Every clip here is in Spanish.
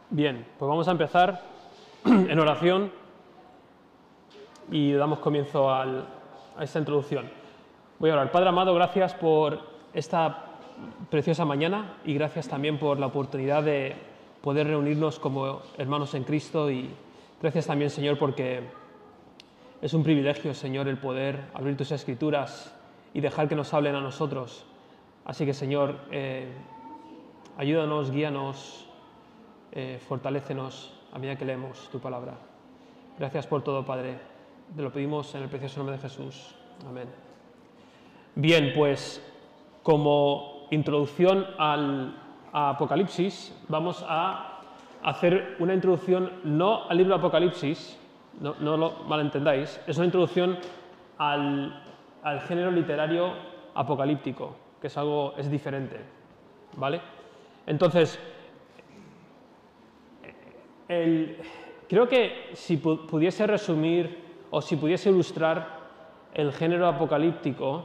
Bien, pues vamos a empezar en oración y damos comienzo a esta introducción. Voy a orar. Padre amado, gracias por esta preciosa mañana y gracias también por la oportunidad de poder reunirnos como hermanos en Cristo, y gracias también, Señor, porque es un privilegio, Señor, el poder abrir tus escrituras y dejar que nos hablen a nosotros. Así que, Señor, ayúdanos, guíanos, fortalécenos a medida que leemos tu palabra. Gracias por todo, Padre. Te lo pedimos en el precioso nombre de Jesús. Amén. Bien, pues como introducción a Apocalipsis, vamos a hacer una introducción no al libro de Apocalipsis, no lo malentendáis, es una introducción al género literario apocalíptico, que es diferente, ¿vale? Entonces, creo que si pudiese resumir o si pudiese ilustrar el género apocalíptico,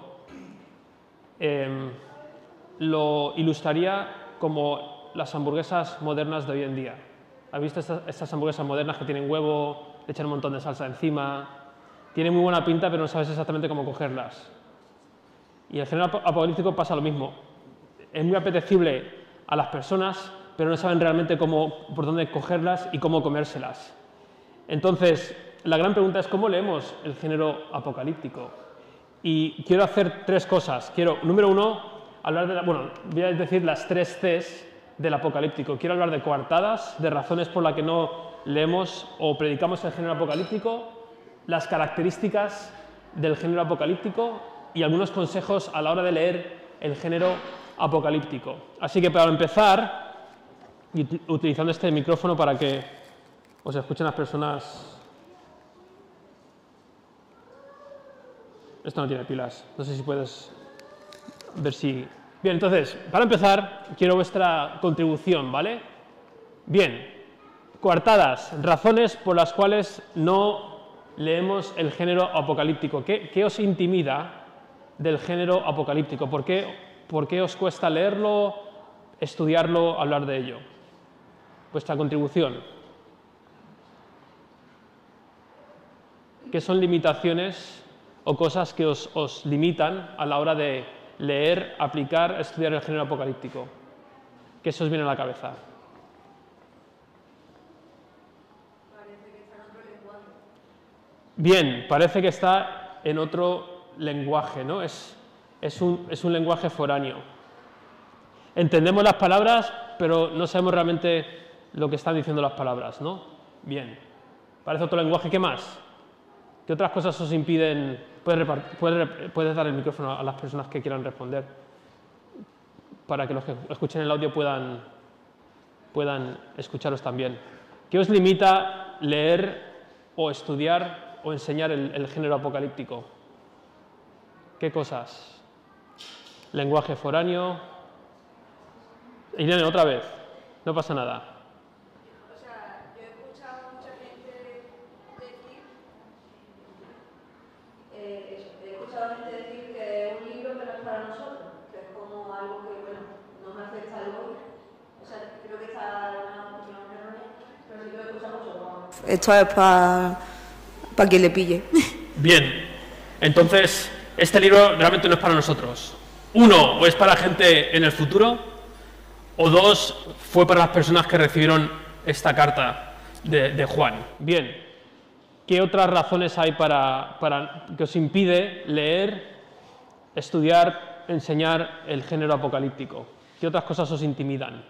lo ilustraría como las hamburguesas modernas de hoy en día. ¿Has visto estas hamburguesas modernas que tienen huevo, le echan un montón de salsa encima? Tienen muy buena pinta, pero no sabes exactamente cómo cogerlas. Y el género apocalíptico pasa lo mismo. Es muy apetecible a las personas, pero no saben realmente por dónde cogerlas y cómo comérselas. Entonces, la gran pregunta es ¿cómo leemos el género apocalíptico? Y quiero hacer tres cosas. Número uno, voy a decir las tres Cs del apocalíptico. Quiero hablar de coartadas, de razones por las que no leemos o predicamos el género apocalíptico, las características del género apocalíptico y algunos consejos a la hora de leer el género apocalíptico. Así que para empezar, y utilizando este micrófono para que os escuchen las personas. Esto no tiene pilas, no sé si puedes ver si... Bien, entonces, para empezar, quiero vuestra contribución, ¿vale? Bien, coartadas, razones por las cuales no leemos el género apocalíptico. ¿Qué os intimida del género apocalíptico? ¿Por qué os cuesta leerlo, estudiarlo, hablar de ello? Vuestra contribución. ¿Qué son limitaciones o cosas que os limitan a la hora de leer, aplicar, estudiar el género apocalíptico? ¿Qué se os viene a la cabeza? Parece que está en otro lenguaje. Bien, parece que está en otro lenguaje, ¿no? Es un lenguaje foráneo. Entendemos las palabras, pero no sabemos realmente lo que están diciendo las palabras, ¿no? Bien, parece otro lenguaje. ¿Qué más? ¿Qué otras cosas os impiden? Puedes dar el micrófono a las personas que quieran responder, para que los que escuchen el audio puedan escucharos también. ¿Qué os limita leer o estudiar o enseñar el género apocalíptico? ¿Qué cosas? Lenguaje foráneo. Irene, otra vez. No pasa nada. O sea, yo he escuchado a mucha gente decir que es un libro que no es para nosotros, que es como algo que, bueno, no me afecta algo. O sea, creo que está una opinión errónea, pero sí que lo he escuchado mucho. Esto es para quien le pille. Bien, entonces este libro realmente no es para nosotros. Uno, o es para gente en el futuro, o dos, fue para las personas que recibieron esta carta de Juan. Bien, ¿qué otras razones hay para que os impide leer, estudiar, enseñar el género apocalíptico? ¿Qué otras cosas os intimidan?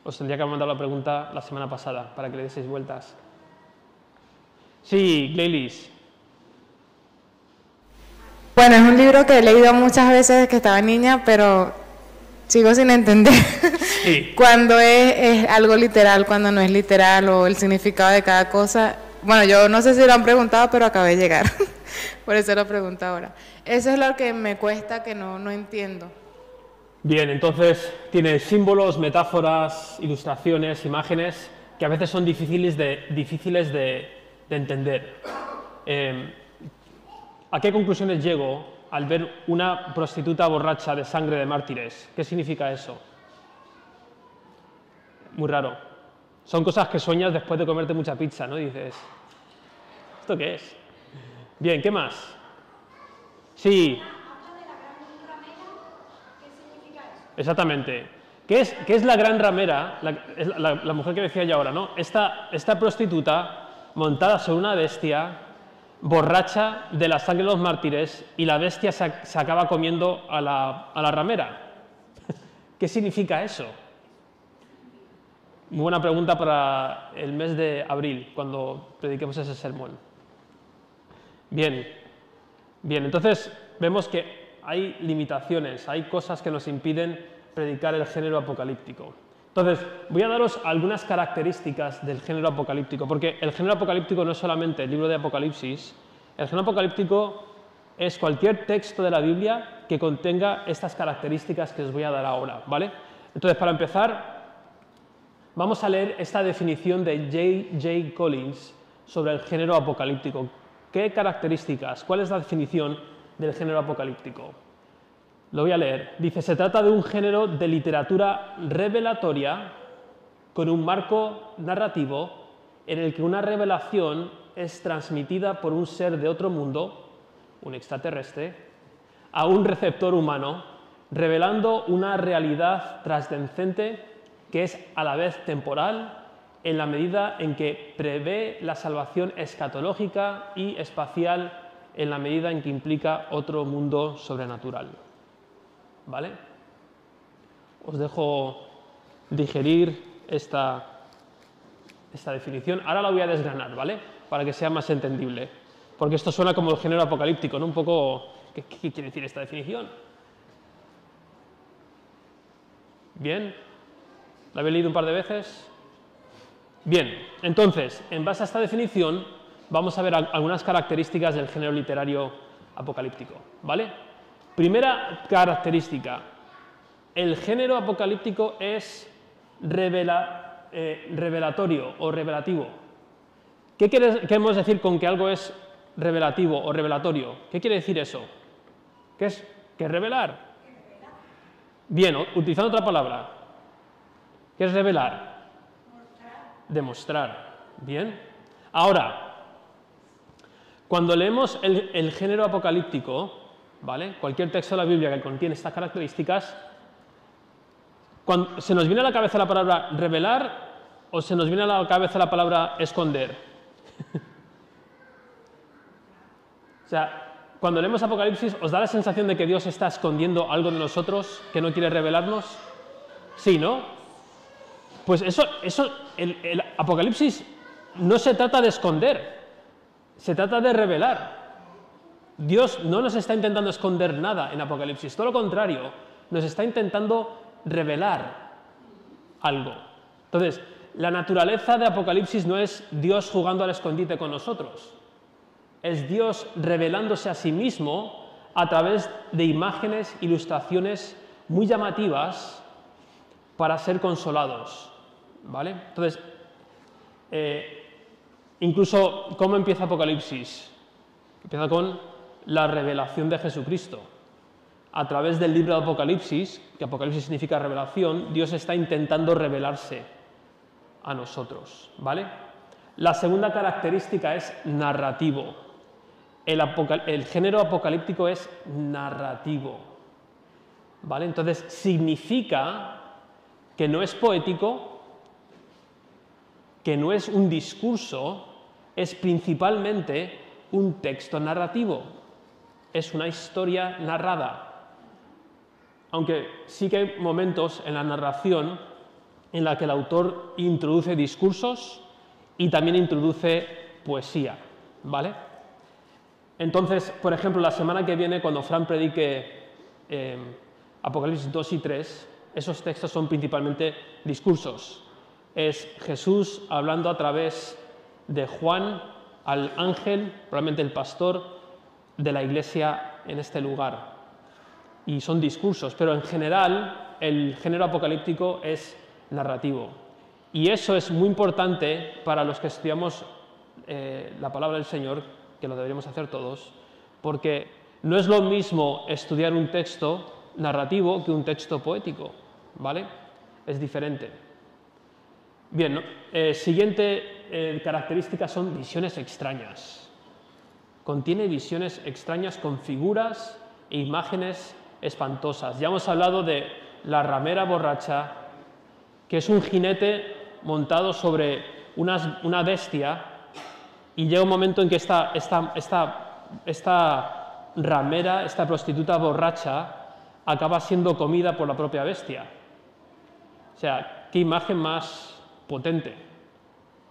Os tendría que haber mandado la pregunta la semana pasada para que le deseis vueltas. Sí, Gleilis. Bueno, es un libro que he leído muchas veces desde que estaba niña, pero sigo sin entender Sí. cuando es algo literal, cuando no es literal, o el significado de cada cosa. Bueno, yo no sé si lo han preguntado, pero acabé de llegar, por eso lo pregunto ahora. Eso es lo que me cuesta, que no entiendo. Bien, entonces tiene símbolos, metáforas, ilustraciones, imágenes que a veces son difíciles de entender. ¿A qué conclusiones llego al ver una prostituta borracha de sangre de mártires. ¿Qué significa eso? Muy raro. Son cosas que sueñas después de comerte mucha pizza, ¿no? Y dices, ¿esto qué es? Bien, ¿qué más? Sí. Exactamente. ¿Qué es la gran ramera? La mujer que decía yo ahora, ¿no? Esta prostituta montada sobre una bestia, borracha de la sangre de los mártires, y la bestia se acaba comiendo a la ramera. ¿Qué significa eso? Muy buena pregunta para el mes de abril, cuando prediquemos ese sermón. Bien, entonces vemos que hay limitaciones, hay cosas que nos impiden predicar el género apocalíptico. Entonces, voy a daros algunas características del género apocalíptico, porque el género apocalíptico no es solamente el libro de Apocalipsis, el género apocalíptico es cualquier texto de la Biblia que contenga estas características que os voy a dar ahora, ¿vale? Entonces, para empezar, vamos a leer esta definición de J.J. Collins sobre el género apocalíptico. ¿Qué características? ¿Cuál es la definición del género apocalíptico? Lo voy a leer. Dice, se trata de un género de literatura revelatoria con un marco narrativo en el que una revelación es transmitida por un ser de otro mundo, un extraterrestre, a un receptor humano, revelando una realidad trascendente que es a la vez temporal en la medida en que prevé la salvación escatológica y espacial en la medida en que implica otro mundo sobrenatural. ¿Vale? Os dejo digerir esta definición. Ahora la voy a desgranar, ¿vale? Para que sea más entendible. Porque esto suena como el género apocalíptico, ¿no? Un poco, ¿qué quiere decir esta definición? Bien. ¿La habéis leído un par de veces? Bien, entonces, en base a esta definición, vamos a ver algunas características del género literario apocalíptico, ¿vale? Primera característica, el género apocalíptico es revelatorio o revelativo. ¿Qué queremos decir con que algo es revelativo o revelatorio? ¿Qué quiere decir eso? ¿Qué es revelar? Bien, utilizando otra palabra. ¿Qué es revelar? Demostrar. Bien. Ahora, cuando leemos el género apocalíptico, ¿vale? Cualquier texto de la Biblia que contiene estas características, ¿se nos viene a la cabeza la palabra revelar o se nos viene a la cabeza la palabra esconder? O sea, cuando leemos Apocalipsis, ¿os da la sensación de que Dios está escondiendo algo de nosotros que no quiere revelarnos? Sí, ¿no? Pues el Apocalipsis no se trata de esconder, se trata de revelar. Dios no nos está intentando esconder nada en Apocalipsis, todo lo contrario, nos está intentando revelar algo. Entonces, la naturaleza de Apocalipsis no es Dios jugando al escondite con nosotros, es Dios revelándose a sí mismo a través de imágenes, ilustraciones muy llamativas para ser consolados, ¿vale? Entonces, incluso, ¿cómo empieza Apocalipsis? Empieza con la revelación de Jesucristo. A través del libro de Apocalipsis, que Apocalipsis significa revelación, Dios está intentando revelarse a nosotros, ¿vale? La segunda característica es narrativo. El género apocalíptico es narrativo, ¿vale? Entonces, significa que no es poético, que no es un discurso, es principalmente un texto narrativo. Es una historia narrada. Aunque sí que hay momentos en la narración en la que el autor introduce discursos y también introduce poesía, ¿vale? Entonces, por ejemplo, la semana que viene, cuando Fran predique Apocalipsis 2 y 3, esos textos son principalmente discursos. Es Jesús hablando a través de Juan al ángel, probablemente el pastor de la iglesia en este lugar. Y son discursos, pero en general el género apocalíptico es narrativo. Y eso es muy importante para los que estudiamos la palabra del Señor, que lo deberíamos hacer todos, porque No es lo mismo estudiar un texto narrativo que un texto poético, ¿vale? Es diferente. Bien, ¿no? Siguiente característica son visiones extrañas. Contiene visiones extrañas con figuras e imágenes espantosas. Ya hemos hablado de la ramera borracha, que es un jinete montado sobre una bestia, y llega un momento en que esta ramera, esta prostituta borracha, acaba siendo comida por la propia bestia. O sea, qué imagen más potente,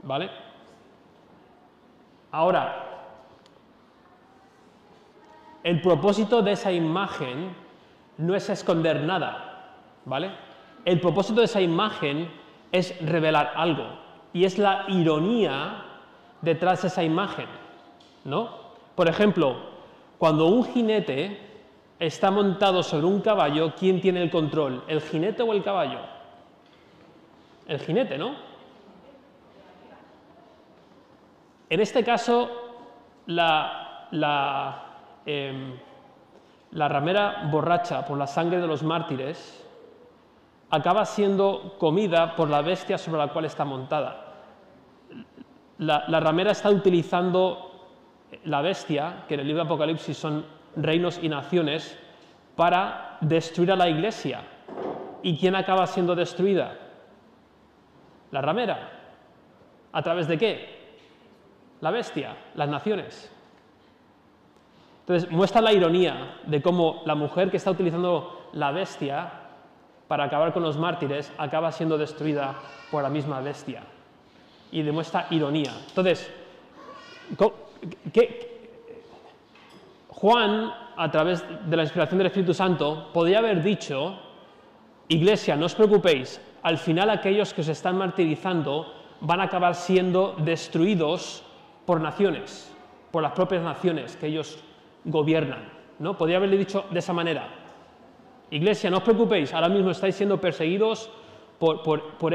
¿vale? Ahora, el propósito de esa imagen no es esconder nada, ¿vale? El propósito de esa imagen es revelar algo, y es la ironía detrás de esa imagen, ¿no? Por ejemplo, cuando un jinete está montado sobre un caballo, ¿quién tiene el control? ¿El jinete o el caballo? El jinete, ¿no? En este caso, la ramera borracha por la sangre de los mártires acaba siendo comida por la bestia sobre la cual está montada. La ramera está utilizando la bestia, que en el libro de Apocalipsis son reinos y naciones, para destruir a la iglesia. ¿Y quién acaba siendo destruida? La ramera. ¿A través de qué? La bestia, las naciones. Entonces, muestra la ironía de cómo la mujer que está utilizando la bestia para acabar con los mártires acaba siendo destruida por la misma bestia. Y demuestra ironía. Entonces, Juan, a través de la inspiración del Espíritu Santo, podría haber dicho: Iglesia, no os preocupéis, al final aquellos que os están martirizando van a acabar siendo destruidos por naciones, por las propias naciones que ellos gobiernan, ¿no? Podría haberle dicho de esa manera: Iglesia, no os preocupéis, ahora mismo estáis siendo perseguidos por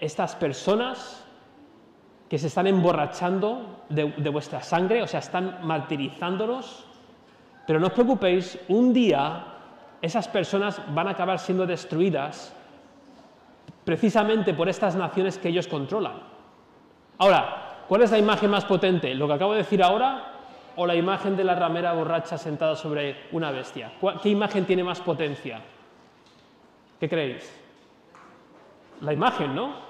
estas personas que se están emborrachando de vuestra sangre, o sea, están martirizándolos, pero no os preocupéis, un día esas personas van a acabar siendo destruidas precisamente por estas naciones que ellos controlan. Ahora, ¿cuál es la imagen más potente? ¿Lo que acabo de decir ahora o la imagen de la ramera borracha sentada sobre una bestia? ¿Qué imagen tiene más potencia? ¿Qué creéis? La imagen, ¿no?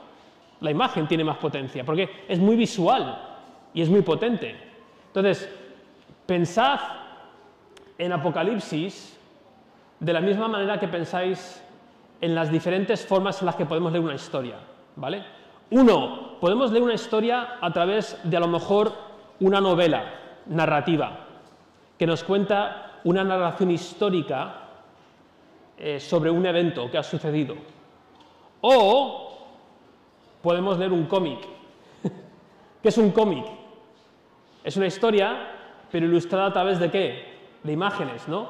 La imagen tiene más potencia, porque es muy visual y es muy potente. Entonces, pensad en Apocalipsis de la misma manera que pensáis en las diferentes formas en las que podemos leer una historia, ¿vale? Uno, podemos leer una historia a través de, a lo mejor, una novela narrativa que nos cuenta una narración histórica sobre un evento que ha sucedido. O podemos leer un cómic. ¿Qué es un cómic? Es una historia, pero ilustrada a través de ¿qué? De imágenes, ¿no?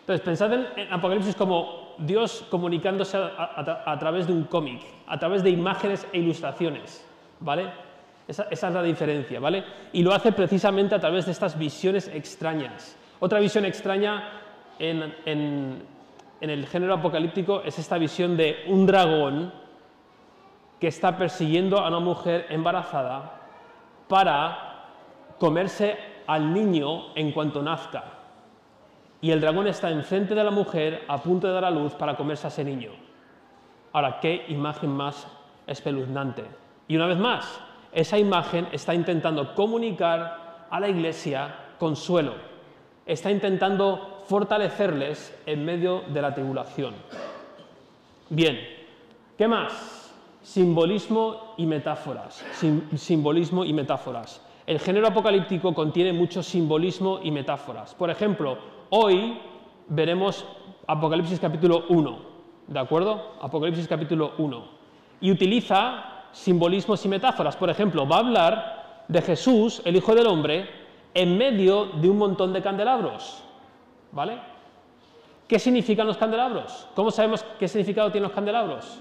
Entonces, pensad en Apocalipsis como Dios comunicándose a través de un cómic, a través de imágenes e ilustraciones, ¿vale? Esa es la diferencia, ¿vale? Y lo hace precisamente a través de estas visiones extrañas. Otra visión extraña en el género apocalíptico es esta visión de un dragón que está persiguiendo a una mujer embarazada para comerse al niño en cuanto nazca. Y el dragón está enfrente de la mujer a punto de dar a luz para comerse a ese niño. Ahora, qué imagen más espeluznante. Y una vez más, esa imagen está intentando comunicar a la iglesia consuelo. Está intentando fortalecerles en medio de la tribulación. Bien, ¿qué más? Simbolismo y metáforas. Simbolismo y metáforas. El género apocalíptico contiene mucho simbolismo y metáforas. Por ejemplo, hoy veremos Apocalipsis capítulo 1, ¿de acuerdo? Apocalipsis capítulo 1. Y utiliza simbolismos y metáforas. Por ejemplo, va a hablar de Jesús, el Hijo del Hombre, en medio de un montón de candelabros, ¿vale? ¿Qué significan los candelabros? ¿Cómo sabemos qué significado tienen los candelabros?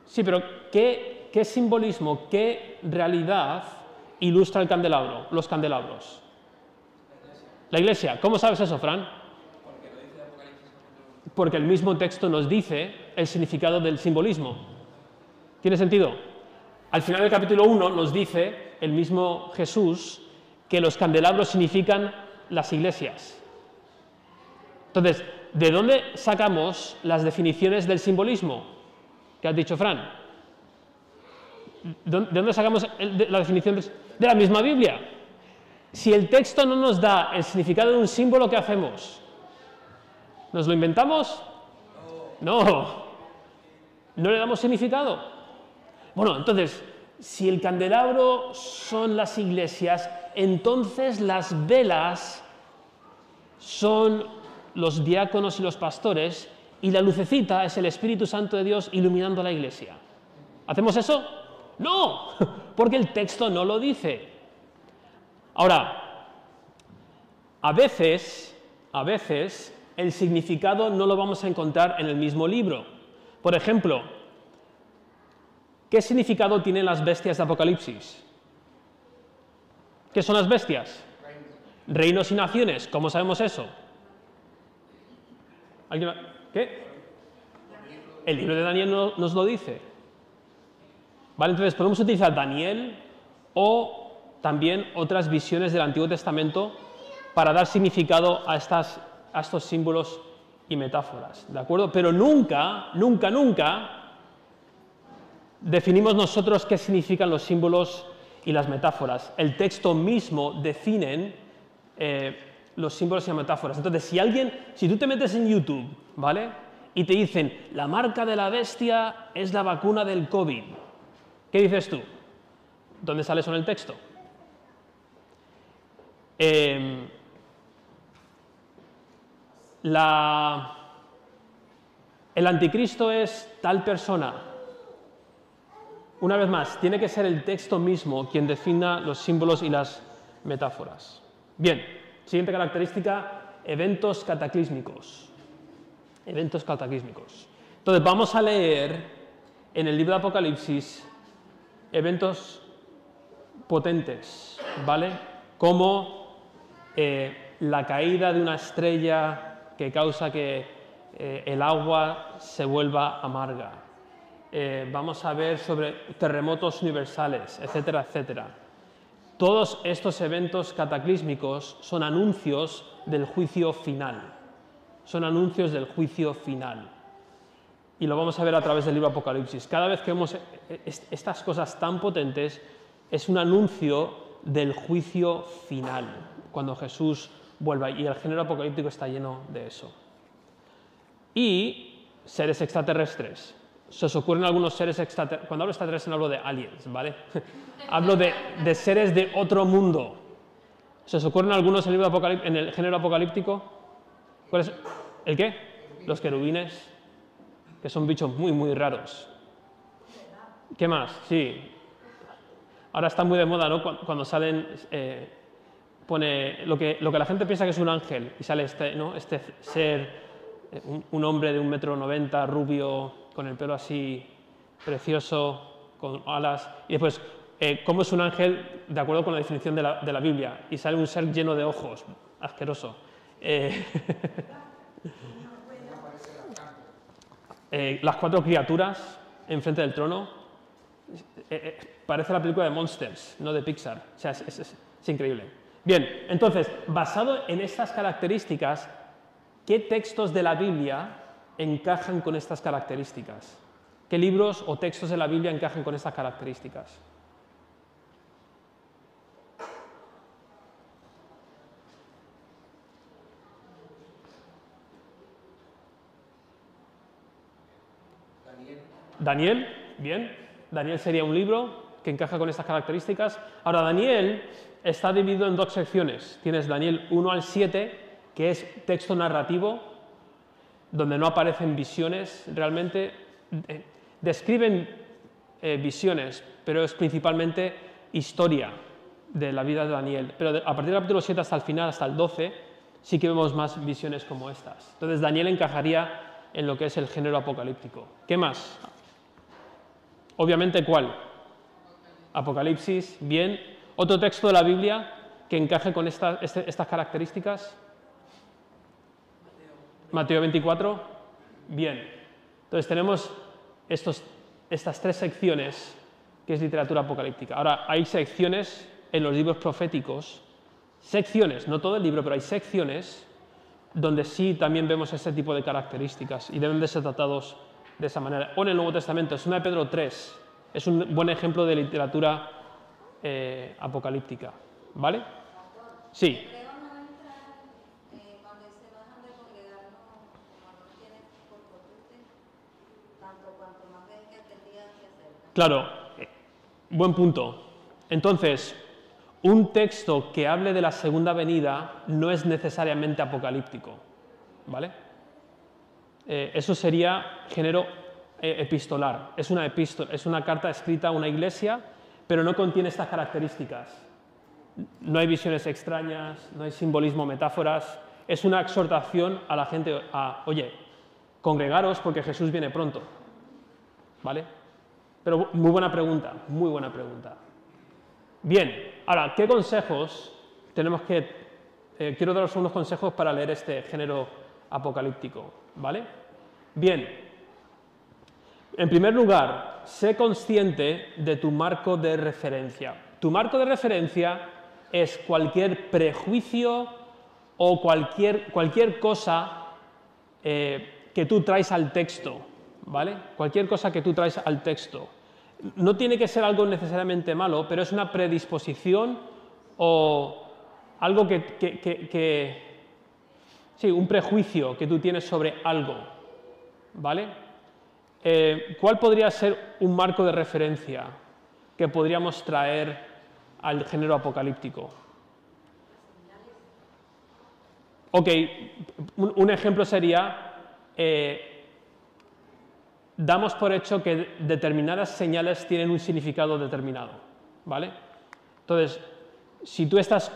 Sí, pero ¿qué simbolismo, qué realidad ilustra el candelabro, los candelabros? La iglesia. ¿Cómo sabes eso, Fran? Porque el mismo texto nos dice el significado del simbolismo. ¿Tiene sentido? Al final del capítulo 1 nos dice el mismo Jesús que los candelabros significan las iglesias. Entonces, ¿de dónde sacamos las definiciones del simbolismo? ¿Qué has dicho, Fran? ¿De dónde sacamos la definición de la misma Biblia? Si el texto no nos da el significado de un símbolo, ¿qué hacemos? ¿Nos lo inventamos? No. ¿No le damos significado? Bueno, entonces, si el candelabro son las iglesias, entonces las velas son los diáconos y los pastores, y la lucecita es el Espíritu Santo de Dios iluminando la iglesia. ¿Hacemos eso? No, porque el texto no lo dice. Ahora, a veces el significado no lo vamos a encontrar en el mismo libro. Por ejemplo, ¿qué significado tienen las bestias de Apocalipsis? ¿Qué son las bestias? Reinos y naciones. ¿Cómo sabemos eso? ¿Qué? El libro de Daniel nos lo dice. ¿Vale? Entonces podemos utilizar Daniel o también otras visiones del Antiguo Testamento para dar significado a estos símbolos y metáforas, ¿de acuerdo? Pero nunca definimos nosotros qué significan los símbolos y las metáforas. El texto mismo define los símbolos y las metáforas. Entonces, si tú te metes en YouTube, ¿vale? Y te dicen, la marca de la bestia es la vacuna del COVID, ¿qué dices tú? ¿Dónde sale eso en el texto? El anticristo es tal persona. Una vez más, tiene que ser el texto mismo quien defina los símbolos y las metáforas. Bien, siguiente característica, eventos cataclísmicos. Eventos cataclísmicos. Entonces vamos a leer en el libro de Apocalipsis eventos potentes, ¿vale? Como la caída de una estrella que causa que el agua se vuelva amarga. Vamos a ver sobre terremotos universales, etcétera, etcétera. Todos estos eventos cataclísmicos son anuncios del juicio final. Son anuncios del juicio final. Y lo vamos a ver a través del libro Apocalipsis. Cada vez que vemos estas cosas tan potentes, es un anuncio del juicio final, cuando Jesús vuelva, y el género apocalíptico está lleno de eso. Y seres extraterrestres. ¿Se os ocurren algunos seres extraterrestres? Cuando hablo de extraterrestres no hablo de aliens, ¿vale? Hablo de seres de otro mundo. ¿Se os ocurren algunos en el género apocalíptico? ¿Cuál es? ¿El qué? Los querubines, que son bichos muy, muy raros. ¿Qué más? Sí. Ahora está muy de moda, ¿no? Cuando salen, pone lo que la gente piensa que es un ángel, y sale este ser, un hombre de 1,90 m, rubio, con el pelo así precioso, con alas, y después, ¿cómo es un ángel de acuerdo con la definición de la Biblia? Y sale un ser lleno de ojos, asqueroso. Las 4 criaturas enfrente del trono, parece la película de Monsters, no de Pixar, o sea, es increíble. Bien, entonces, basado en estas características, ¿qué textos de la Biblia encajan con estas características? ¿Qué libros o textos de la Biblia encajan con estas características? Daniel, bien. Daniel sería un libro que encaja con estas características. Ahora, Daniel está dividido en 2 secciones. Tienes Daniel 1 al 7, que es texto narrativo, donde no aparecen visiones realmente. Describen visiones, pero es principalmente historia de la vida de Daniel. Pero a partir del capítulo 7 hasta el final, hasta el 12, sí que vemos más visiones como estas. Entonces, Daniel encajaría en lo que es el género apocalíptico. ¿Qué más? Obviamente, ¿cuál? Apocalipsis, bien. ¿Otro texto de la Biblia que encaje con estas características? Mateo 24. Bien. Entonces tenemos estas tres secciones que es literatura apocalíptica. Ahora, hay secciones en los libros proféticos, secciones, no todo el libro, pero hay secciones donde sí también vemos ese tipo de características y deben de ser tratados de esa manera. O en el Nuevo Testamento, 2 Pedro 3, es un buen ejemplo de literatura apocalíptica. ¿Vale? Sí. Claro, buen punto. Entonces, un texto que hable de la segunda venida no es necesariamente apocalíptico, ¿vale? Eso sería género epistolar. Es una epístola, es una carta escrita a una iglesia, pero no contiene estas características. No hay visiones extrañas, no hay simbolismo, metáforas. Es una exhortación a la gente a, oye, congregaros porque Jesús viene pronto, ¿vale? Pero muy buena pregunta, muy buena pregunta. Bien, ahora, ¿qué consejos tenemos que... quiero daros unos consejos para leer este género apocalíptico, ¿vale? Bien, en primer lugar, sé consciente de tu marco de referencia. Tu marco de referencia es cualquier prejuicio o cualquier cosa que tú traes al texto, ¿vale? Cualquier cosa que tú traes al texto. No tiene que ser algo necesariamente malo, pero es una predisposición o algo sí, un prejuicio que tú tienes sobre algo, ¿vale? ¿Cuál podría ser un marco de referencia que podríamos traer al género apocalíptico? Ok, un ejemplo sería... damos por hecho que determinadas señales tienen un significado determinado, ¿vale? Entonces, si tú estás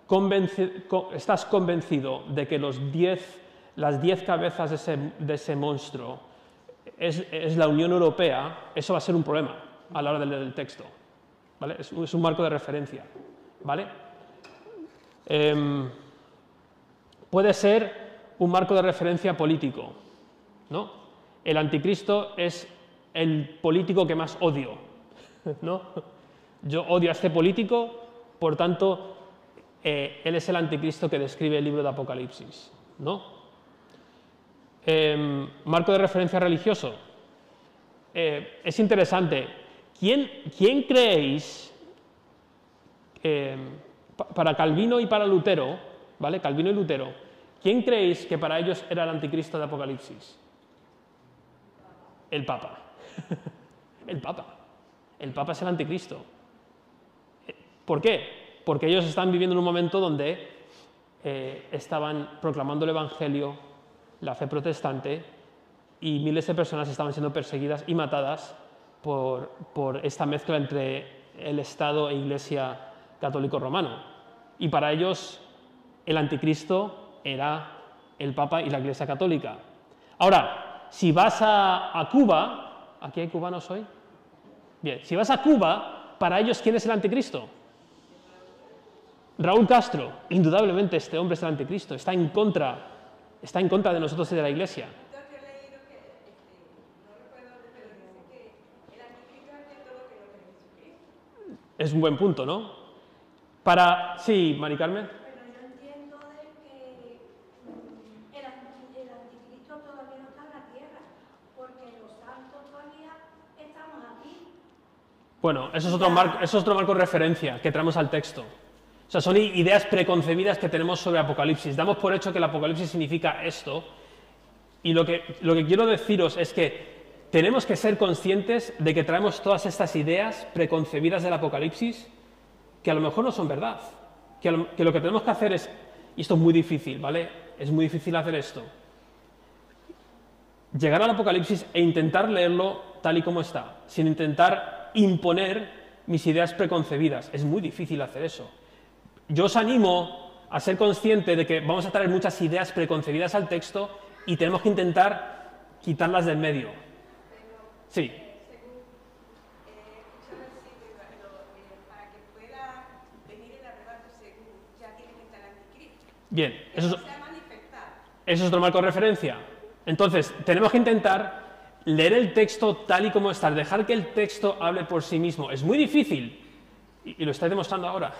convencido de que las 10 cabezas de ese monstruo es la Unión Europea, eso va a ser un problema a la hora de leer el texto, ¿vale? Es un marco de referencia, ¿vale? Puede ser un marco de referencia político, ¿no? El anticristo es el político que más odio, ¿no? Yo odio a este político, por tanto, él es el anticristo que describe el libro de Apocalipsis, ¿no? Marco de referencia religioso. Es interesante. ¿Quién creéis, para Calvino y para Lutero, ¿vale? Calvino y Lutero, ¿quién creéis que para ellos era el anticristo de Apocalipsis? El Papa. El Papa. El Papa es el anticristo. ¿Por qué? Porque ellos están viviendo en un momento donde estaban proclamando el Evangelio, la fe protestante, y miles de personas estaban siendo perseguidas y matadas por esta mezcla entre el Estado e Iglesia católico romano. Y para ellos el anticristo era el Papa y la Iglesia católica. Ahora, si vas a Cuba, ¿aquí hay cubanos hoy? Bien, si vas a Cuba, para ellos, ¿quién es el anticristo? Raúl Castro. Indudablemente este hombre es el anticristo, está en contra de nosotros y de la Iglesia. Es un buen punto, ¿no? Sí, Mari Carmen. Bueno, eso es otro marco de referencia que traemos al texto. O sea, son ideas preconcebidas que tenemos sobre Apocalipsis. Damos por hecho que el Apocalipsis significa esto. Y lo que quiero deciros es que tenemos que ser conscientes de que traemos todas estas ideas preconcebidas del Apocalipsis que a lo mejor no son verdad. Que lo que tenemos que hacer es, y esto es muy difícil, ¿vale? Es muy difícil hacer esto. Llegar al Apocalipsis e intentar leerlo tal y como está, sin intentar imponer mis ideas preconcebidas. Es muy difícil hacer eso. Yo os animo a ser consciente de que vamos a traer muchas ideas preconcebidas al texto y tenemos que intentar quitarlas del medio. Sí. Bien, eso es otro marco de referencia. Entonces, tenemos que intentar leer el texto tal y como está, dejar que el texto hable por sí mismo. Es muy difícil, y lo estáis demostrando ahora.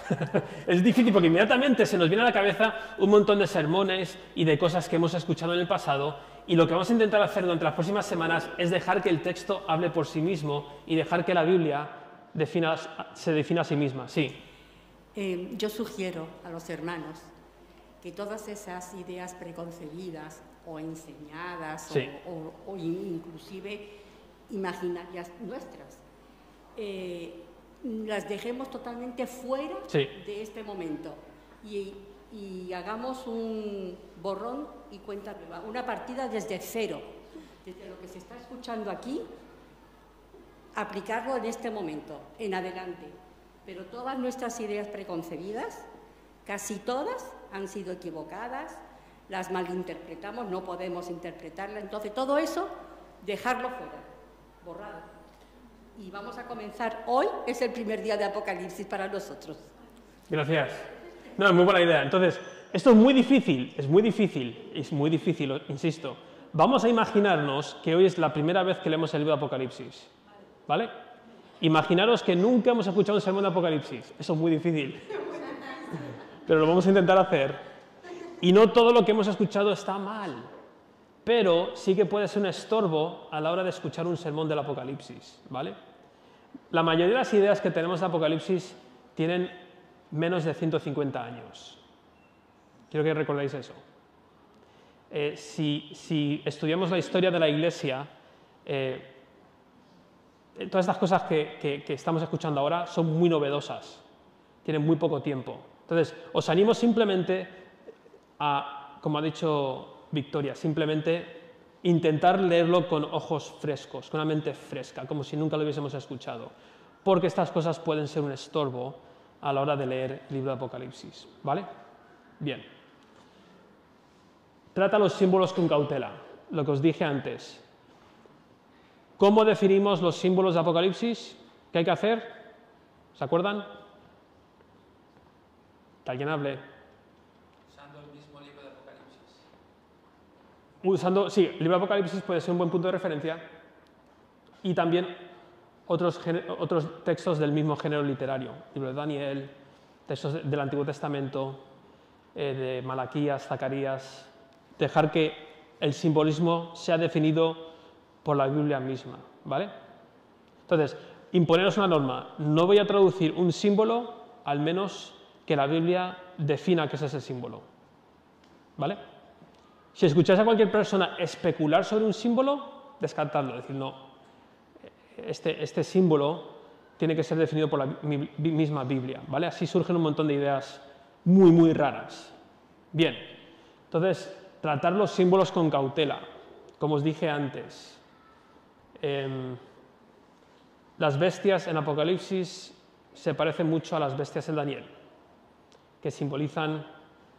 Es difícil porque inmediatamente se nos viene a la cabeza un montón de sermones y de cosas que hemos escuchado en el pasado, y lo que vamos a intentar hacer durante las próximas semanas es dejar que el texto hable por sí mismo y dejar que la Biblia se defina a sí misma. Sí. Yo sugiero a los hermanos que todas esas ideas preconcebidas o enseñadas sí. o inclusive imaginarias nuestras, las dejemos totalmente fuera sí. de este momento y hagamos un borrón y cuenta nueva, una partida desde cero, desde lo que se está escuchando aquí, aplicarlo en este momento, en adelante. Pero todas nuestras ideas preconcebidas, casi todas, han sido equivocadas, las malinterpretamos, no podemos interpretarlas, entonces todo eso, dejarlo fuera, borrado. Y vamos a comenzar hoy, es el primer día de Apocalipsis para nosotros. Gracias. No, es muy buena idea. Entonces, esto es muy difícil, insisto. Vamos a imaginarnos que hoy es la primera vez que leemos el libro de Apocalipsis, ¿vale? Imaginaros que nunca hemos escuchado un sermón de Apocalipsis. Eso es muy difícil. Pero lo vamos a intentar hacer. Y no todo lo que hemos escuchado está mal, pero sí que puede ser un estorbo a la hora de escuchar un sermón del Apocalipsis, ¿vale? La mayoría de las ideas que tenemos de Apocalipsis tienen menos de 150 años. Quiero que recordéis eso. Si estudiamos la historia de la Iglesia, todas estas cosas que estamos escuchando ahora son muy novedosas, tienen muy poco tiempo. Entonces, os animo simplemente a, como ha dicho Victoria, simplemente intentar leerlo con ojos frescos, con una mente fresca, como si nunca lo hubiésemos escuchado, porque estas cosas pueden ser un estorbo a la hora de leer el libro de Apocalipsis, ¿vale? Bien. Trata los símbolos con cautela, lo que os dije antes. ¿Cómo definimos los símbolos de Apocalipsis? ¿Qué hay que hacer? ¿Se acuerdan? Que alguien hable. Usando el mismo libro de Apocalipsis. Sí, el libro de Apocalipsis puede ser un buen punto de referencia. Y también otros textos del mismo género literario. El libro de Daniel, textos del Antiguo Testamento, de Malaquías, Zacarías. Dejar que el simbolismo sea definido por la Biblia misma, ¿vale? Entonces, imponeros una norma. No voy a traducir un símbolo, al menos que la Biblia defina qué es ese símbolo, ¿vale? Si escucháis a cualquier persona especular sobre un símbolo, descartadlo, decir, no, este símbolo tiene que ser definido por la misma Biblia, ¿vale? Así surgen un montón de ideas muy, muy raras. Bien, entonces, tratar los símbolos con cautela, como os dije antes. Las bestias en Apocalipsis se parecen mucho a las bestias en Daniel, que simbolizan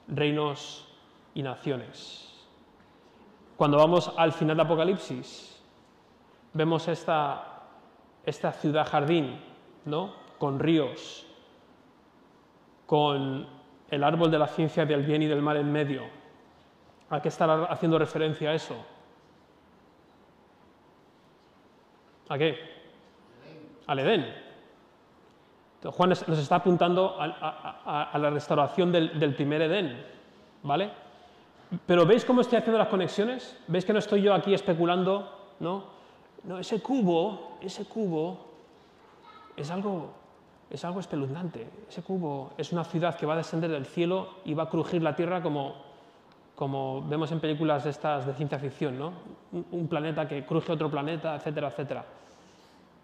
reinos y naciones. Cuando vamos al final de Apocalipsis, vemos esta ciudad jardín, ¿no? Con ríos, con el árbol de la ciencia del bien y del mal en medio. ¿A qué estará haciendo referencia a eso? ¿A qué? Al Edén. Entonces, Juan nos está apuntando a la restauración del primer Edén, ¿vale? Pero ¿veis cómo estoy haciendo las conexiones? ¿Veis que no estoy yo aquí especulando? No, ese cubo es algo espeluznante. Ese cubo es una ciudad que va a descender del cielo y va a crujir la tierra como vemos en películas estas de ciencia ficción, ¿no? Un planeta que cruje otro planeta, etcétera, etcétera.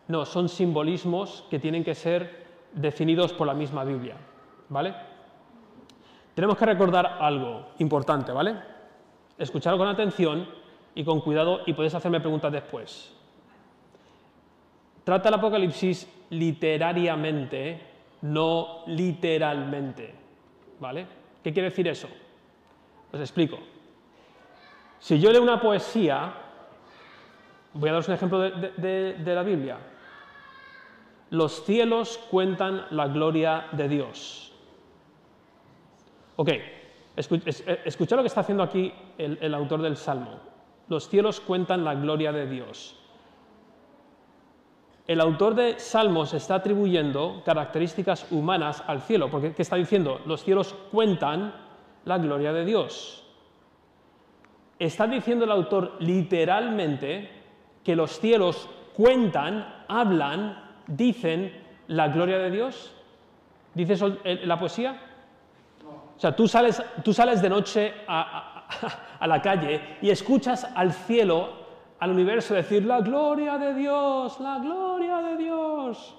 No, son simbolismos que tienen que ser definidos por la misma Biblia, ¿vale? Tenemos que recordar algo importante, ¿vale? Escuchadlo con atención y con cuidado y podéis hacerme preguntas después. Trata el Apocalipsis literariamente, no literalmente, ¿vale? ¿Qué quiere decir eso? Os explico. Si yo leo una poesía, voy a daros un ejemplo de la Biblia. Los cielos cuentan la gloria de Dios. Ok, Escucha lo que está haciendo aquí el autor del Salmo. Los cielos cuentan la gloria de Dios. El autor de Salmos está atribuyendo características humanas al cielo, porque ¿qué está diciendo? Los cielos cuentan la gloria de Dios. ¿Está diciendo el autor literalmente que los cielos cuentan, hablan, dicen la gloria de Dios? ¿Dice eso la poesía? O sea, tú sales de noche a la calle y escuchas al cielo, al universo decir la gloria de Dios, la gloria de Dios.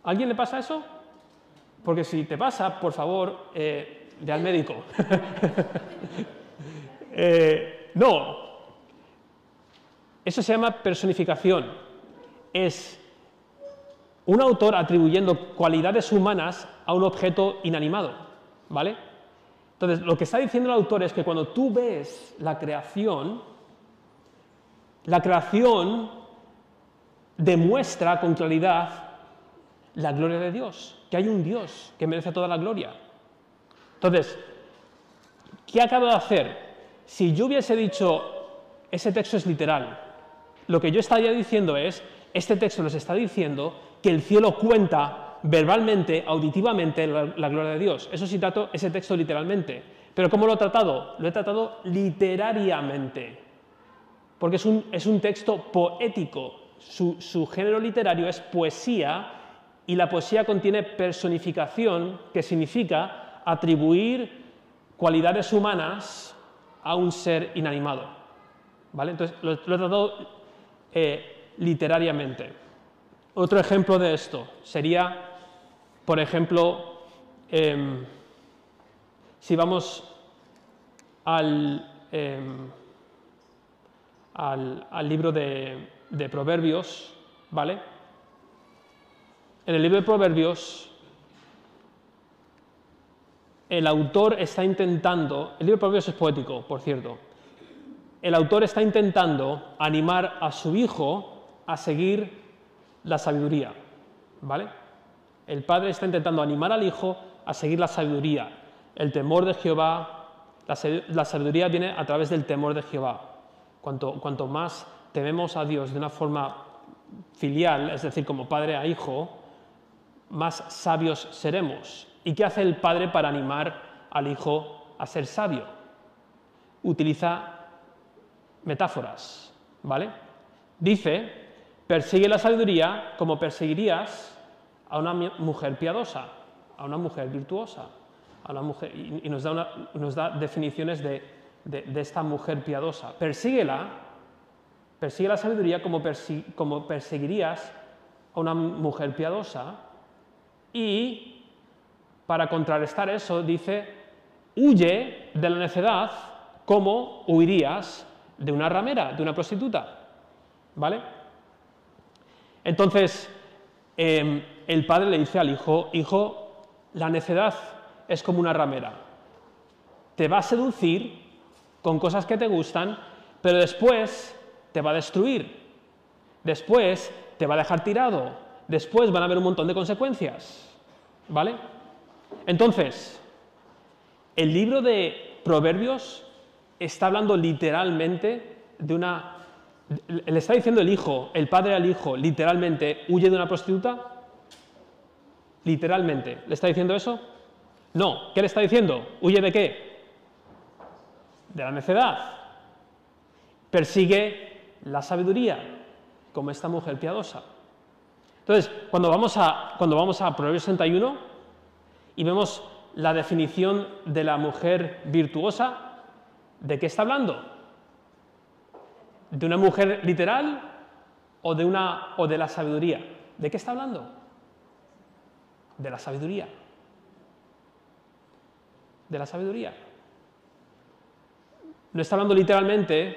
¿A alguien le pasa eso? Porque si te pasa, por favor, ve al médico. No. Eso se llama personificación. Es un autor atribuyendo cualidades humanas a un objeto inanimado, ¿vale? Entonces, lo que está diciendo el autor es que cuando tú ves la creación demuestra con claridad la gloria de Dios, que hay un Dios que merece toda la gloria. Entonces, ¿qué acabo de hacer? Si yo hubiese dicho, ese texto es literal, lo que yo estaría diciendo es, este texto nos está diciendo que el cielo cuenta verbalmente, auditivamente, la gloria de Dios. Eso sí trato ese texto literalmente. ¿Pero cómo lo he tratado? Lo he tratado literariamente. Porque es un texto poético. Su género literario es poesía, y la poesía contiene personificación, que significa atribuir cualidades humanas a un ser inanimado. ¿Vale? Entonces, lo he tratado literariamente. Otro ejemplo de esto sería, por ejemplo, si vamos al libro de Proverbios, ¿vale? En el libro de Proverbios, el autor está intentando, el libro de Proverbios es poético, por cierto, el autor está intentando animar a su hijo a seguir la sabiduría, ¿vale? El padre está intentando animar al hijo a seguir la sabiduría, el temor de Jehová. La sabiduría viene a través del temor de Jehová. Cuanto más tememos a Dios de una forma filial, es decir, como padre a hijo, más sabios seremos. ¿Y qué hace el padre para animar al hijo a ser sabio? Utiliza metáforas, ¿vale? Dice, persigue la sabiduría como perseguirías a una mujer piadosa, a una mujer virtuosa, a una mujer, y nos da definiciones de esta mujer piadosa. Persigue la sabiduría como perseguirías a una mujer piadosa, y para contrarrestar eso dice, huye de la necedad como huirías de una ramera, de una prostituta, ¿vale? Entonces, el padre le dice al hijo, hijo, la necedad es como una ramera, te va a seducir con cosas que te gustan, pero después te va a destruir, después te va a dejar tirado, después van a haber un montón de consecuencias, ¿vale? Entonces, el libro de Proverbios está hablando literalmente de una... ¿Le está diciendo el padre al hijo, literalmente, huye de una prostituta? Literalmente. ¿Le está diciendo eso? No. ¿Qué le está diciendo? ¿Huye de qué? De la necedad. Persigue la sabiduría, como esta mujer piadosa. Entonces, cuando vamos a Proverbios 61 y vemos la definición de la mujer virtuosa, ¿de qué está hablando? ¿De una mujer literal o de la sabiduría? ¿De qué está hablando? De la sabiduría. De la sabiduría. No está hablando literalmente,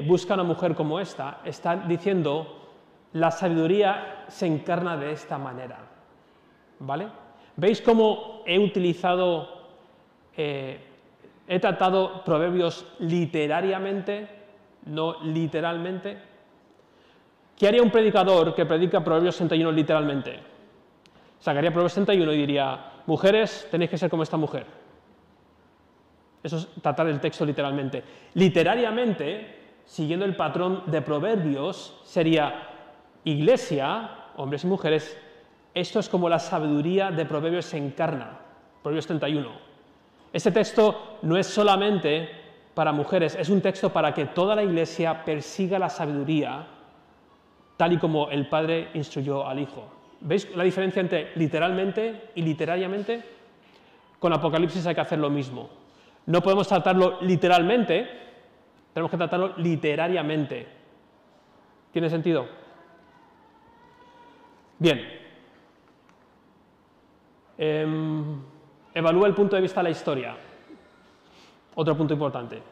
busca una mujer como esta, está diciendo, la sabiduría se encarna de esta manera, ¿vale? ¿Veis cómo he tratado Proverbios literariamente, no literalmente? ¿Qué haría un predicador que predica Proverbios 61 literalmente? Sacaría Proverbios 61 y diría, mujeres, tenéis que ser como esta mujer. Eso es tratar el texto literalmente. Literariamente, siguiendo el patrón de Proverbios, sería Iglesia, hombres y mujeres, esto es como la sabiduría de Proverbios se encarna. Proverbios 31. Este texto no es solamente para mujeres, es un texto para que toda la Iglesia persiga la sabiduría, tal y como el Padre instruyó al Hijo. ¿Veis la diferencia entre literalmente y literariamente? Con Apocalipsis hay que hacer lo mismo. No podemos tratarlo literalmente, tenemos que tratarlo literariamente. ¿Tiene sentido? Bien. Evalúa el punto de vista de la historia. Otro punto importante.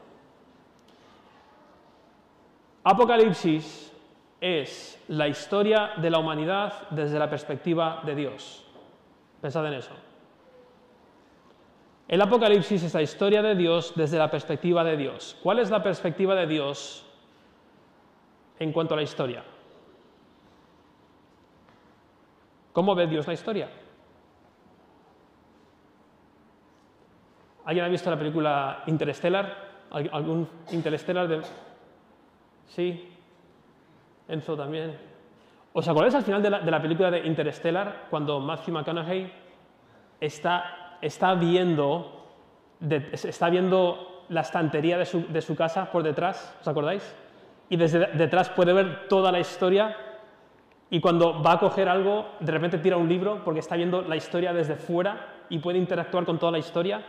Apocalipsis es la historia de la humanidad desde la perspectiva de Dios. Pensad en eso. El Apocalipsis es la historia de Dios desde la perspectiva de Dios. ¿Cuál es la perspectiva de Dios en cuanto a la historia? ¿Cómo ve Dios la historia? ¿Alguien ha visto la película Interstellar? ¿Algún Interstellar de...? Sí. Enzo también. ¿Os acordáis al final de la película de Interstellar, cuando Matthew McConaughey está viendo la estantería de su casa por detrás? ¿Os acordáis? Y desde detrás puede ver toda la historia, y cuando va a coger algo, de repente tira un libro porque está viendo la historia desde fuera y puede interactuar con toda la historia.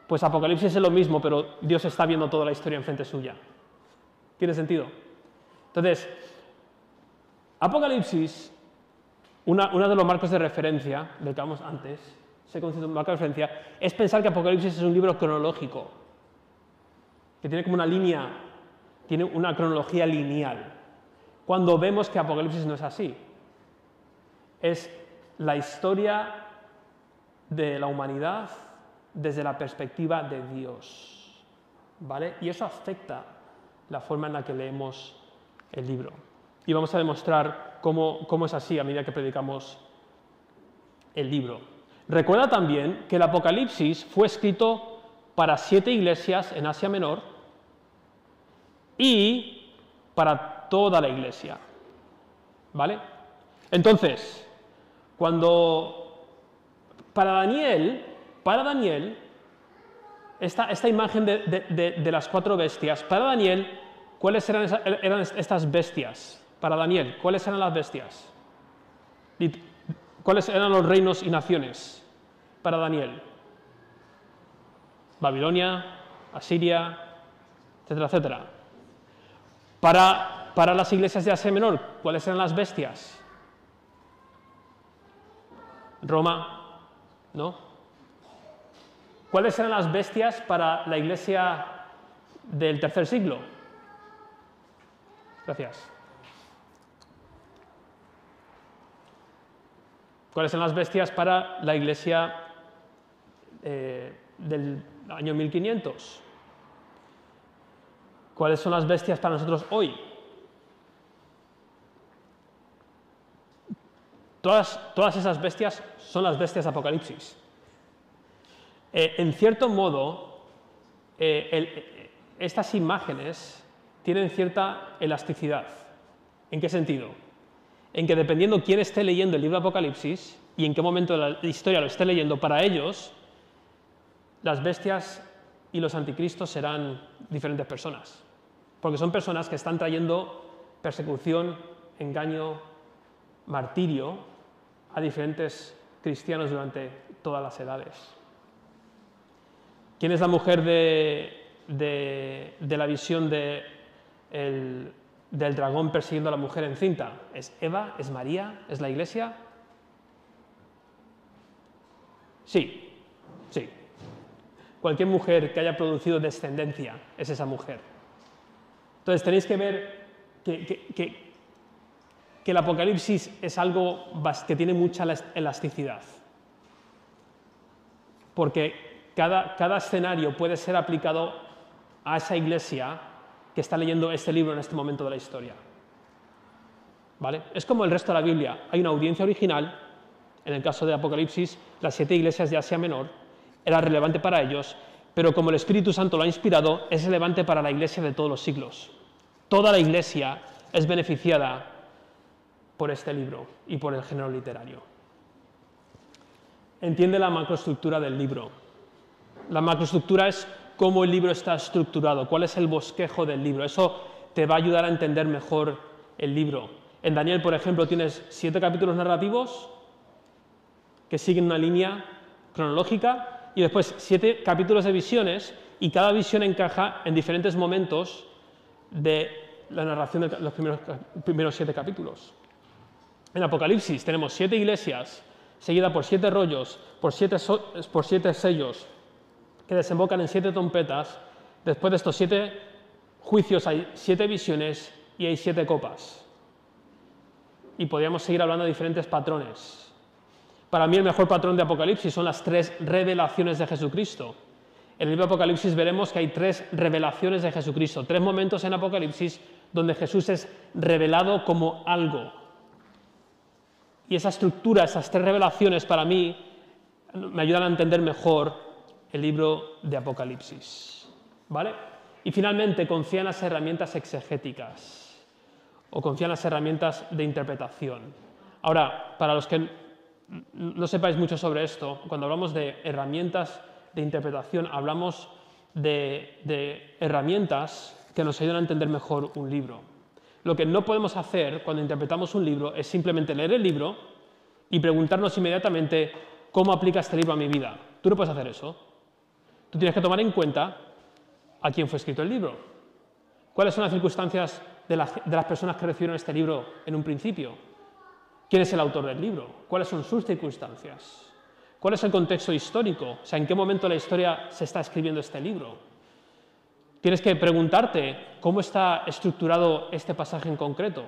Pues Apocalipsis es lo mismo, pero Dios está viendo toda la historia enfrente suya. ¿Tiene sentido? Entonces, Apocalipsis, uno de los marcos de referencia, del que hablamos antes, ese concepto de marco de referencia, es pensar que Apocalipsis es un libro cronológico, que tiene como una línea, tiene una cronología lineal, cuando vemos que Apocalipsis no es así. Es la historia de la humanidad desde la perspectiva de Dios, ¿vale? Y eso afecta la forma en la que leemos el libro. Y vamos a demostrar cómo es así a medida que predicamos el libro. Recuerda también que el Apocalipsis fue escrito para 7 iglesias en Asia Menor y para toda la iglesia, ¿vale? Entonces, para Daniel, esta imagen de las 4 bestias, para Daniel, ¿cuáles eran estas bestias? Para Daniel, ¿cuáles eran las bestias? ¿Cuáles eran los reinos y naciones para Daniel? Babilonia, Asiria, etcétera, etcétera. Para las iglesias de Asia Menor, ¿cuáles eran las bestias? Roma, ¿no? ¿Cuáles eran las bestias para la iglesia del tercer siglo? Gracias. ¿Cuáles eran las bestias para la iglesia del año 1500? ¿Cuáles son las bestias para nosotros hoy? Todas esas bestias son las bestias de Apocalipsis. En cierto modo, estas imágenes tienen cierta elasticidad. ¿En qué sentido? En que dependiendo quién esté leyendo el libro de Apocalipsis y en qué momento de la historia lo esté leyendo, para ellos, las bestias y los anticristos serán diferentes personas. Porque son personas que están trayendo persecución, engaño, martirio a diferentes cristianos durante todas las edades. ¿Quién es la mujer de la visión del dragón persiguiendo a la mujer encinta? ¿Es Eva? ¿Es María? ¿Es la iglesia? Sí, sí. Cualquier mujer que haya producido descendencia es esa mujer. Entonces tenéis que ver que el Apocalipsis es algo que tiene mucha elasticidad. Porque cada escenario puede ser aplicado a esa iglesia que está leyendo este libro en este momento de la historia. ¿Vale? Es como el resto de la Biblia. Hay una audiencia original, en el caso de Apocalipsis, las 7 iglesias de Asia Menor, era relevante para ellos, pero como el Espíritu Santo lo ha inspirado, es relevante para la Iglesia de todos los siglos. Toda la Iglesia es beneficiada por este libro y por el género literario. Entiende la macroestructura del libro. La macroestructura es cómo el libro está estructurado, cuál es el bosquejo del libro. Eso te va a ayudar a entender mejor el libro. En Daniel, por ejemplo, tienes 7 capítulos narrativos que siguen una línea cronológica y después 7 capítulos de visiones, y cada visión encaja en diferentes momentos de la narración de los primeros 7 capítulos. En Apocalipsis tenemos 7 iglesias, seguida por 7 rollos, por 7 sellos, que desembocan en 7 trompetas. Después de estos 7 juicios hay 7 visiones y hay 7 copas. Y podríamos seguir hablando de diferentes patrones. Para mí el mejor patrón de Apocalipsis son las 3 revelaciones de Jesucristo. En el libro de Apocalipsis veremos que hay 3 revelaciones de Jesucristo, 3 momentos en Apocalipsis donde Jesús es revelado como algo. Y esa estructura, esas 3 revelaciones para mí me ayudan a entender mejor el libro de Apocalipsis. ¿Vale? Y finalmente, confía en las herramientas exegéticas o confía en las herramientas de interpretación. Ahora, para los que no sepáis mucho sobre esto, cuando hablamos de herramientas de interpretación, hablamos de herramientas que nos ayudan a entender mejor un libro. Lo que no podemos hacer cuando interpretamos un libro es simplemente leer el libro y preguntarnos inmediatamente cómo aplica este libro a mi vida. Tú no puedes hacer eso. Tú tienes que tomar en cuenta a quién fue escrito el libro. ¿Cuáles son las circunstancias de las personas que recibieron este libro en un principio? ¿Quién es el autor del libro? ¿Cuáles son sus circunstancias? ¿Cuál es el contexto histórico? O sea, ¿en qué momento de la historia se está escribiendo este libro? Tienes que preguntarte cómo está estructurado este pasaje en concreto.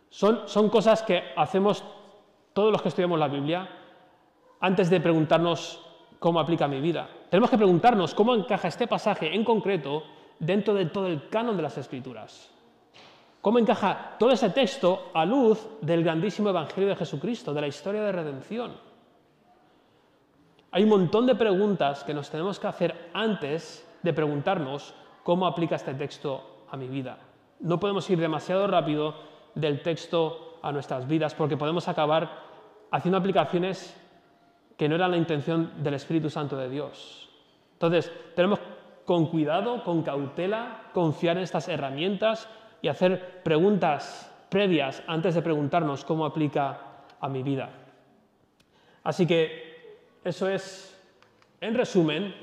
Son cosas que hacemos todos los que estudiamos la Biblia antes de preguntarnos cómo aplica a mi vida. Tenemos que preguntarnos cómo encaja este pasaje en concreto dentro de todo el canon de las Escrituras. ¿Cómo encaja todo ese texto a luz del grandísimo Evangelio de Jesucristo, de la historia de redención? Hay un montón de preguntas que nos tenemos que hacer antes de preguntarnos cómo aplica este texto a mi vida. No podemos ir demasiado rápido del texto a nuestras vidas porque podemos acabar haciendo aplicaciones que no eran la intención del Espíritu Santo de Dios. Entonces, tenemos con cuidado, con cautela, confiar en estas herramientas y hacer preguntas previas antes de preguntarnos cómo aplica a mi vida. Así que eso es, en resumen,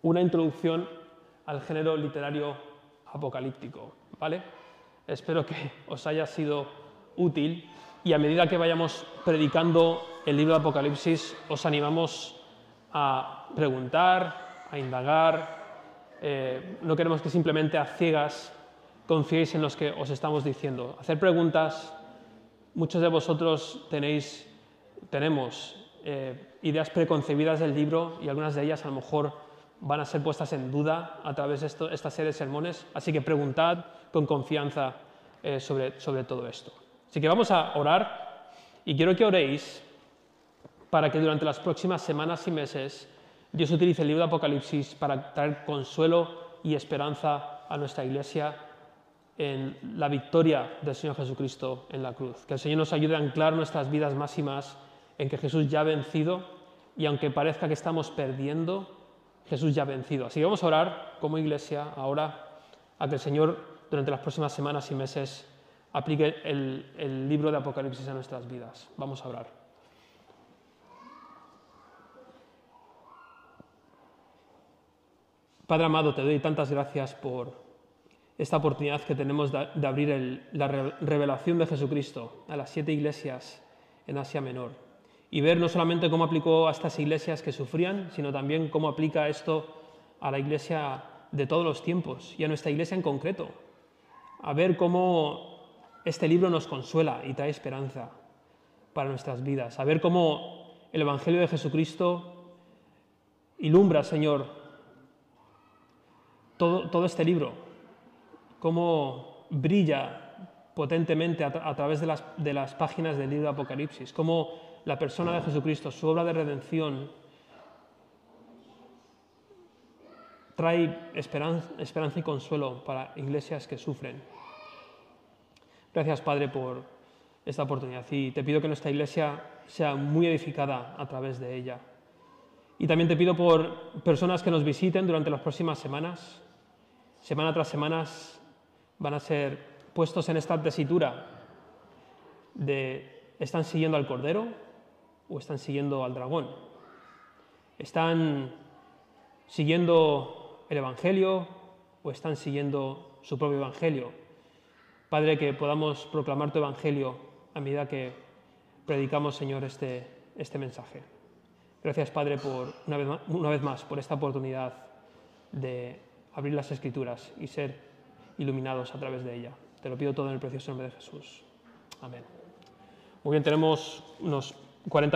una introducción al género literario apocalíptico, ¿vale? Espero que os haya sido útil y a medida que vayamos predicando el libro de Apocalipsis os animamos a preguntar, a indagar. No queremos que simplemente a ciegas confiéis en los que os estamos diciendo. Hacer preguntas. Muchos de vosotros tenemos ideas preconcebidas del libro y algunas de ellas a lo mejor van a ser puestas en duda a través de esta serie de sermones. Así que preguntad con confianza sobre todo esto. Así que vamos a orar y quiero que oréis para que durante las próximas semanas y meses Dios utilice el libro de Apocalipsis para traer consuelo y esperanza a nuestra iglesia en la victoria del Señor Jesucristo en la cruz. Que el Señor nos ayude a anclar nuestras vidas más y más en que Jesús ya ha vencido y aunque parezca que estamos perdiendo, Jesús ya ha vencido. Así que vamos a orar como iglesia ahora a que el Señor durante las próximas semanas y meses aplique el libro de Apocalipsis a nuestras vidas. Vamos a orar. Padre amado, te doy tantas gracias por esta oportunidad que tenemos de abrir la revelación de Jesucristo a las 7 iglesias en Asia Menor y ver no solamente cómo aplicó a estas iglesias que sufrían, sino también cómo aplica esto a la iglesia de todos los tiempos y a nuestra iglesia en concreto. A ver cómo este libro nos consuela y trae esperanza para nuestras vidas. A ver cómo el Evangelio de Jesucristo ilumbra, Señor, todo este libro. Cómo brilla potentemente a través de las páginas del libro de Apocalipsis, cómo la persona de Jesucristo, su obra de redención, trae esperanza y consuelo para iglesias que sufren. Gracias, Padre, por esta oportunidad y te pido que nuestra iglesia sea muy edificada a través de ella. Y también te pido por personas que nos visiten durante las próximas semanas. Semana tras semana van a ser puestos en esta tesitura de ¿están siguiendo al Cordero o están siguiendo al dragón? ¿Están siguiendo el Evangelio o están siguiendo su propio Evangelio? Padre, que podamos proclamar tu Evangelio a medida que predicamos, Señor, este mensaje. Gracias, Padre, por una vez más por esta oportunidad de abrir las Escrituras y ser iluminados a través de ella. Te lo pido todo en el precioso nombre de Jesús. Amén. Muy bien, tenemos unos 40